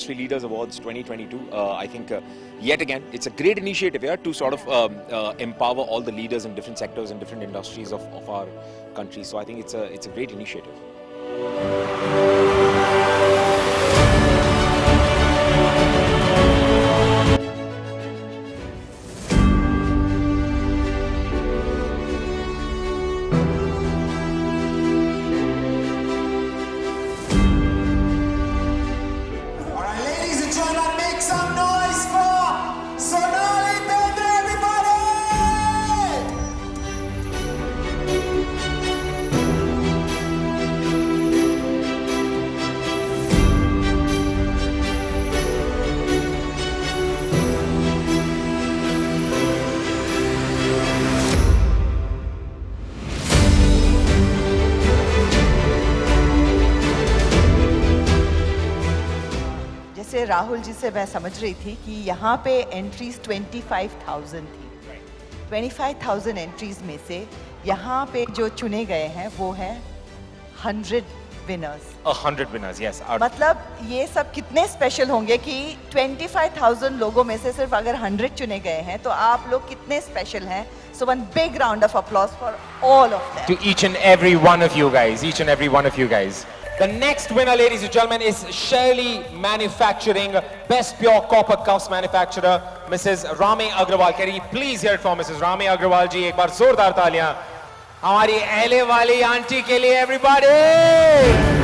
Industry Leaders Awards 2022. I think yet again, it's a great initiative here to sort of empower all the leaders in different sectors and different industries of our country. So I think it's a great initiative. जैसे राहुल जी से मैं समझ रही थी कि यहाँ पे entries 25,000 थी। 25,000 एंट्रीज में से यहाँ पे जो चुने गए हैं वो हैं 100 विनर्स। 100 winners, yes. मतलब ये सब कितने स्पेशल होंगे कि 25,000 लोगों में से सिर्फ अगर 100 चुने गए हैं तो आप लोग कितने स्पेशल हैं। So one big round of applause for all of them. To each and every one of you guys, each and every one of you guys. The next winner, ladies and gentlemen, is Shelley Manufacturing, Best Pure Copper Cuffs Manufacturer, Mrs. Rami Agrawal. Can you please hear it for Mrs. Rami Agrawal ji? एक बार जोरदार तालियां हमारी LA वाली aunty के लिए, everybody!